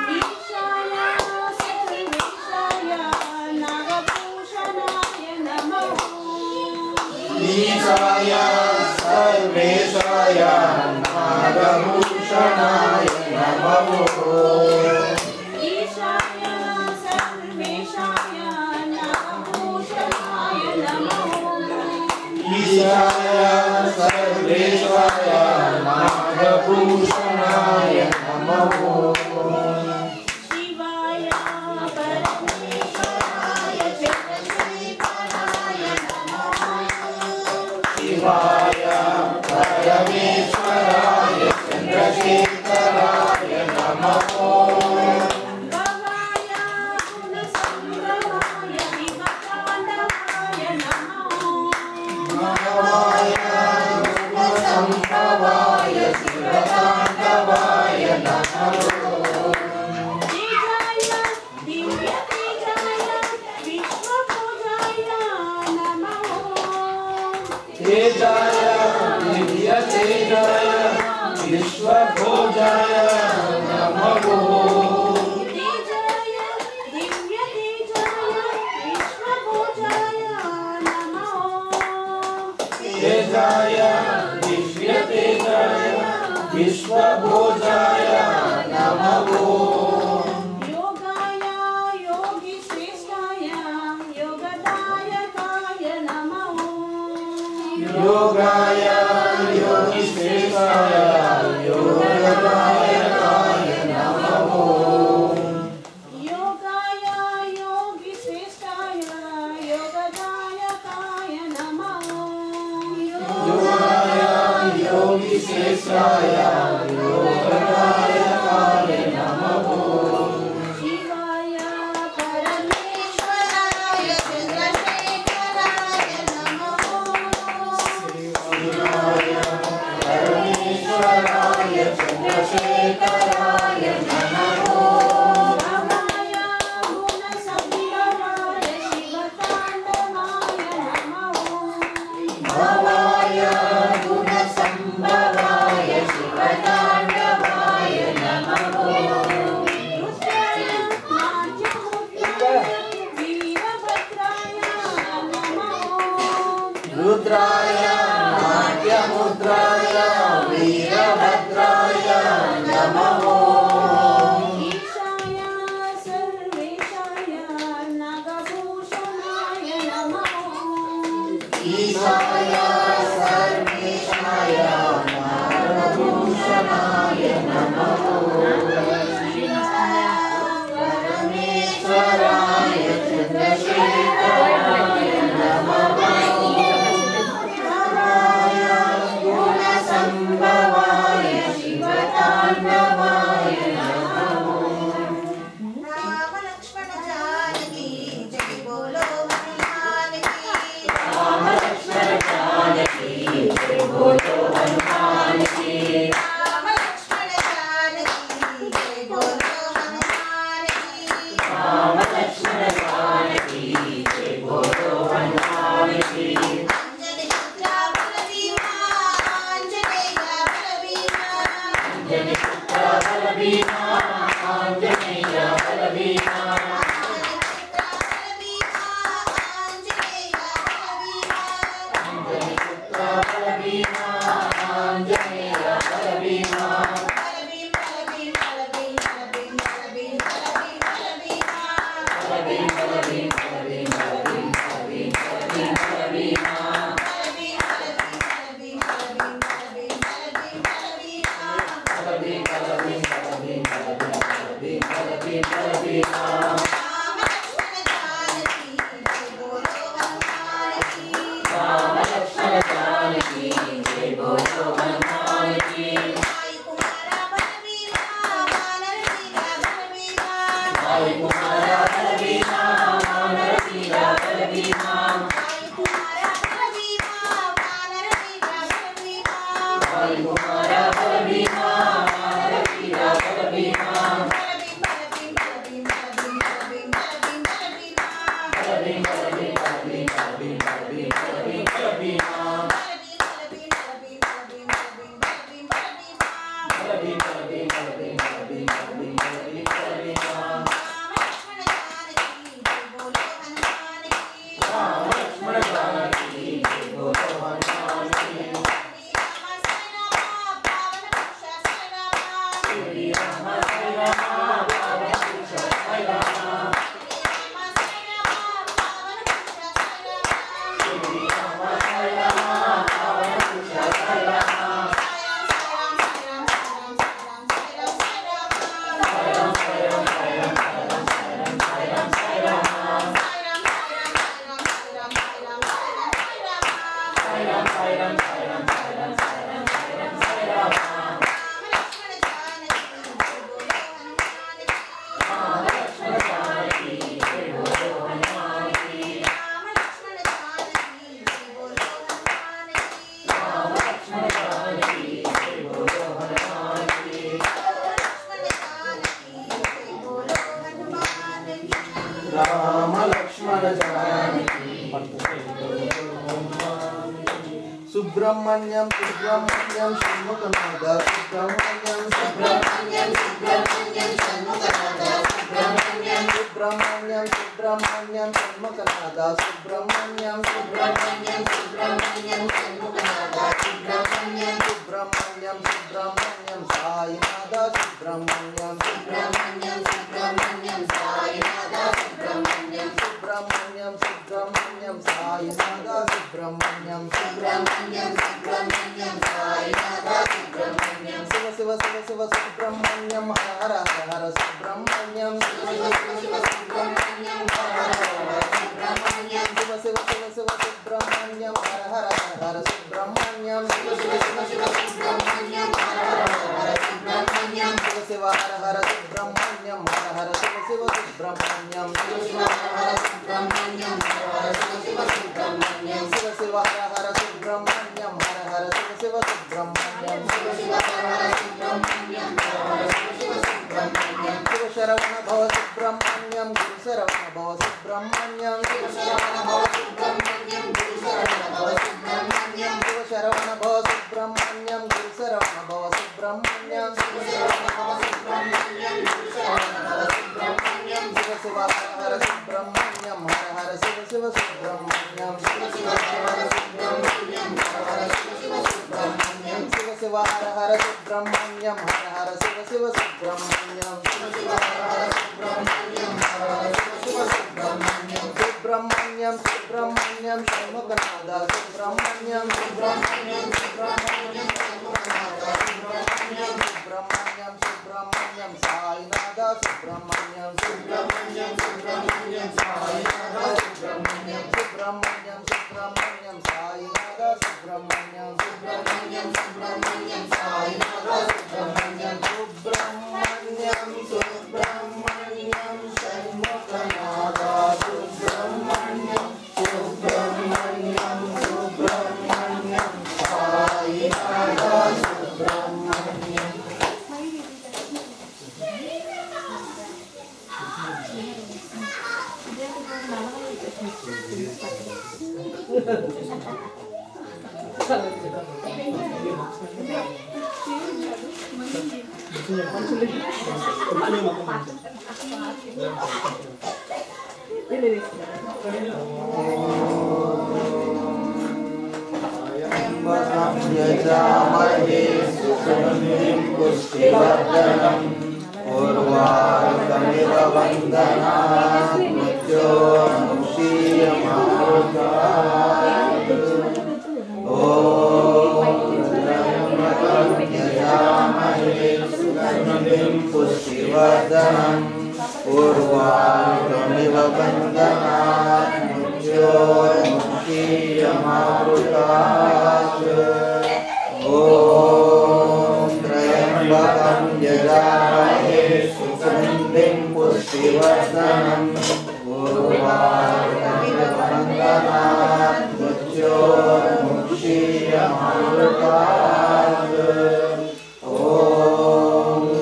ईशाय सर्वेशाय नागभूषणाय नमः। ईशाय सर्वेशाय नागभूषणाय नमः। ईशाय सर्वेशाय नागभूषणाय नमः। शिवाय परमेश्वराय चन्द्रशेखराय नमः। शिवाय परमेश्वराय चन्द्रशेखराय नमः। भवाय गुणसम्भवाय शिवताण्डवाय नमः। भवाय गुणसम्भवाय शिवताण्डवाय नमः। तेजाय दिव्यतेजाय विश्वपूजाय नमः। तेजाय दिव्यतेजाय विश्वभोजाय नमः। तेजाय दिव्यतेजाय विश्वपूजाय नमः। तेजाय दिव्यतेजाय विश्वभोजाय नमः। योगाय योगिश्रेष्ठाय योगदायकाय नमः। योगाय योगिश्रेष्ठाय योगदायकाय नमः। योगाय योगिश्रेष्ठाय योगदायकाय नमः। योगाय योगिश्रेष्ठाय योगदायकाय नमः। शिवाय परमेश्वराय चन्द्रशेखराय नमः। शिवाय परमेश्वराय चन्द्रशेखराय नमः। भवाय गुणसम्भवाय शिवताण्डवाय नमः। भवाय गुणसम्भवाय शिवताण्डवाय नमः। रुद्राय नाट्यमुद्राय वीरभद्राय नमः। रुद्राय नाट्यमुद्राय वीरभद्राय नमः। ईशाय सर्वेशाय नागभूषणाय नमः। ईशाय सर्वेशाय नागभूषणाय नमः। परमेश्वराय चन्द्रशेखराय नमः। भवाय गुणसम्भवाय शिवताण्डवाय नमः। राम लक्ष्मण जानकी जय बोलो हनुमान की। राम लक्ष्मण जानकी जय बोलो हनुमान की। राम लक्ष्मण जानकी जय बोलो हनुमान की। राम लक्ष्मण जानकी जय बोलो हनुमान की। अंजनी पुत्र बलभीमा आंजनेय बलभीमा। अंजनी पुत्र बलभीमा आंजनेय बलभीमा। अंजनी पुत्र बलभीमा आंजनेय बलभीमा। अंजनी पुत्र बलभीमा आंजनेय बलभीमा। बलभीम बलभीम बलभीम बलभीम बलभीम बलभीम बलभीम। बलभीम बलभीम बलभीम बलभीम बलभीम बलभीम बलभीमा। बलभीम बलभीम बलभीम बलभीम बलभीम बलभीम बलभीम। बलभीम बलभीम बलभीम बलभीम बलभीम बलभीम बलभीमा। राम लक्ष्मण जानकी जय बोलो हनुमान की। राम लक्ष्मण जानकी जय बोलो हनुमान की। भाई कुमारा बलभीमा वानर वीरा बलभीमा। भाई कुमारा बलभीमा वानर वीरा बलभीमा। भाई कुमारा बलभीमा वानर वीरा बलभीमा। भाई कुमारा बलभीमा वानर वीरा बलभीमा। बलभीम बलभीम बलभीम बलभीम बलभीम बलभीम बलभीमा। बलभीम बलभीम बलभीम बलभीम बलभीम बलभीमा। बलभीम बलभीम बलभीम बलभीम बलभीम बलभीम बलभीमा। बलभीम बलभीम बलभीम राम लक्ष्मण जानकी सुब्रह्मण्यम सुब्रह्मण्यम षण्मुखनाद सुब्रह्मण्यम सुब्रह्मण्यम सुब्रह्मण्यम षण्मुखनाद सुब्रह्मण्यम सुब्रह्मण्यम सुब्रह्मण्यम षण्मुखनाद सुब्रह्मण्यम सुब्रह्मण्यम सुब्रह्मण्यम षण्मुखनाद सुब्रह्मण्यम सुब्रह्मण्यम सुब्रह्मण्यम साईनाथ सुब्रह्मण्यम सुब्रह्मण्यम सुब्रह्मण्यम साईनाथ सुब्रह्मण्यम सुब्रह्मण्यम सुब्रह्मण्यम साईनाथ सुब्रह्मण्यम सुब्रह्मण्यम सुब्रह्मण्यम साईनाथ सुब्रह्मण्यम शिव शिव शिव शिव सुब्रह्मण्यम हर हर हर सुब्रह्मण्यम शिव शिव शिव सुब्रह्मण्यम हर हर हर सुब्रह्मण्यम शिव शिव शिव शिव सुब्रह्मण्यम हर हर हर सुब्रह्मण्यम शिव शिव शिव शिव सुब्रह्मण्यम हर हर हर सुब्रह्मण्यम शिव शिव हर हर सुब्रह्मण्यम हर हर शिव शिव सुब्रह्मण्यम शिव शिव हर हर सुब्रह्मण्यम हर हर शिव शिव सुब्रह्मण्यम शिव शिव हर हर सुब्रह्मण्यम हर हर शिव शिव सुब्रह्मण्यम शिव शिव हर हर सुब्रह्मण्यम हर हर शिव शिव सुब्रह्मण्यम शिव शरवण भव सुब्रह्मण्यम गुरु शरवण भव सुब्रह्मण्यम शिव शरवण भव सुब्रह्मण्यम गुरु शरवण भव सुब्रह्मण्यम शिव शरवण भव सुब्रह्मण्यम गुरु शरवण भव सुब्रह्मण्यम शिव शरवण भव सुब्रह्मण्यम गुरु शरवण भव सुब्रह्मण्यम शिव शिव हर हर सुब्रह्मण्यम हर हर शिव शिव सुब्रह्मण्यम शिव शिव हर हर सुब्रह्मण्यम हर हर शिव शिव सुब्रह्मण्यम शिव शिव हर हर सुब्रह्मण्यम हर हर शिव शिव सुब्रह्मण्यम शिव शिव हर हर सुब्रह्मण्यम हर हर शिव शिव सुब्रह्मण्यम सुब्रह्मण्यम सुब्रह्मण्यम षण्मुखनाद सुब्रह्मण्यम सुब्रह्मण्यम सुब्रह्मण्यम षण्मुखनाद सुब्रह्मण्यम सुब्रह्मण्यम सुब्रह्मण्यम साईनाथ सुब्रह्मण्यम सुब्रह्मण्यम सुब्रह्मण्यम साईनाथ सुब्रह्मण्यम सुब्रह्मण्यम सुब्रह्मण्यम साईनाथ सुब्रह्मण्यम सुब्रह्मण्यम सुब्रह्मण्यम साईनाथ सुब्रह्मण्यम सुब्रह्मण्यम सुब्रह्मण्यम षण्मुखनाद सुब्रह्मण्यम सुब्रह्मण्यम सुब्रह्मण्यम साईनाथ सुब्रह्मण्यम यजामहे सुगन्धिं पुष्टिवर्धनम् उर्वारुकमिव वन्दनात् मृत्योर्मुक्षीयमारुतात् ॐ यजामहे सुगन्धिं पुष्टिवर्धनम् उर्वारुकमिव वन्दनात् मृत्योर्मुक्षीयमारुतात् ॐ त्र्यम्बकं यजामहे सुगन्धिं पुष्टिवर्धनम् उर्वारुकमिव वन्दनात् मृत्योर्मुक्षीयमारुतात् ॐ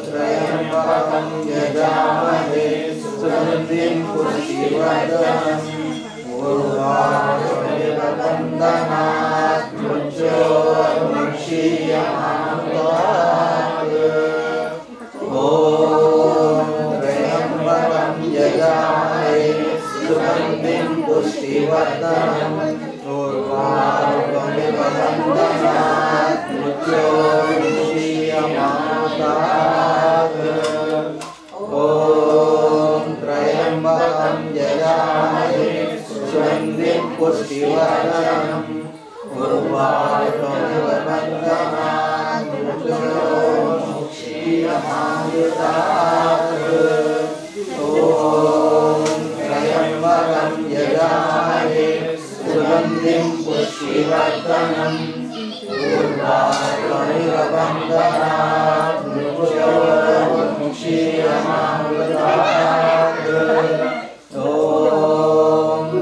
त्र्यम्बकं यजामहे सुगन्धिं पुष्टिवर्धनम् उर्वारुकमिव वन्दनात् मृत्योर्मुक्षीयमारुतात् ॐ त्र्यम्बकं यजामहे सुगन्धिं पुष्टिवर्धनम् उर्वारुकमिव वन्दनात् मृत्योर्मुक्षीयमारुतात् त्र्यम्बकं यजामहे सुगन्धिं पुष्टिवर्धनं उर्वारुकमिव मृत्योर्मुक्षीयमामृतात् ॐ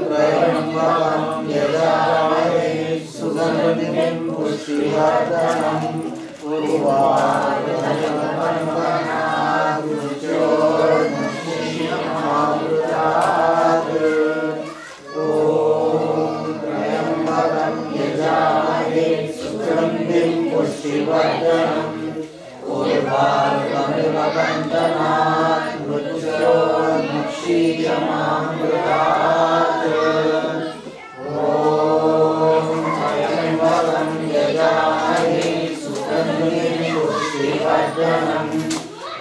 त्र्यम्बकं यजामहे सुगन्धिं पुष्टिवर्धनं उर्वारुकमिव मृत्योर्मुक्षीयमामृतात् ॐ त्र्यम्बकं यजामहे सुगन्धिं पुष्टिवर्धनं उर्वारुकमिव बन्धनात् मृत्योर्मुक्षीयमामृतात् ॐ त्र्यम्बकं यजामहे सुगन्धिं पुष्टिवर्धनं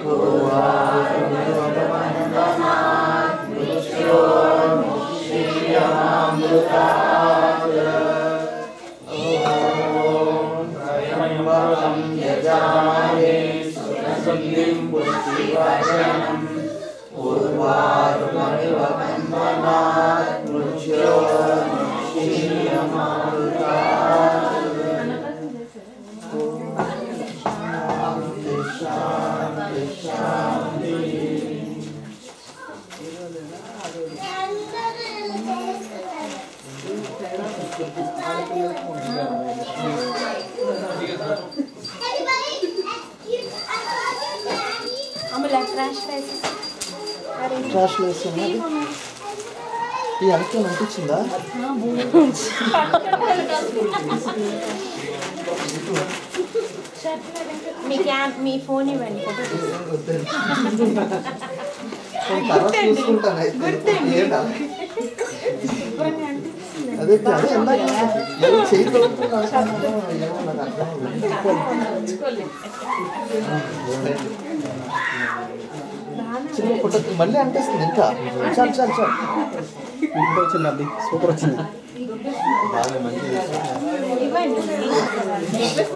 उर्वारुकमिव बन्धनात् मृत्योर्मुक्षीयमामृतात् त्र्यम्बकं यजामहे सुगन्धिं पुष्टिवर्धनं उर्वारुकमिव बन्धनात् मृत्योर्मुक्षीयमामृतात् शान्ति शान्ति ట్రాష్ వేస్తున్నా ఈ వెనక్కి అనిపించిందా మీ ఫోన్ ఇవ్వండి తర్వాత చూసుకుంటాను అదే అదే ఎందాక చేయి ఏమో నాకు అర్థం చిన్న పుట్ట మళ్ళీ అనిపిస్తుంది ఇంకా చాలు చాలు చాలు ఇప్పుడు వచ్చిందండి సూపర్ వచ్చింది బాగా మంచి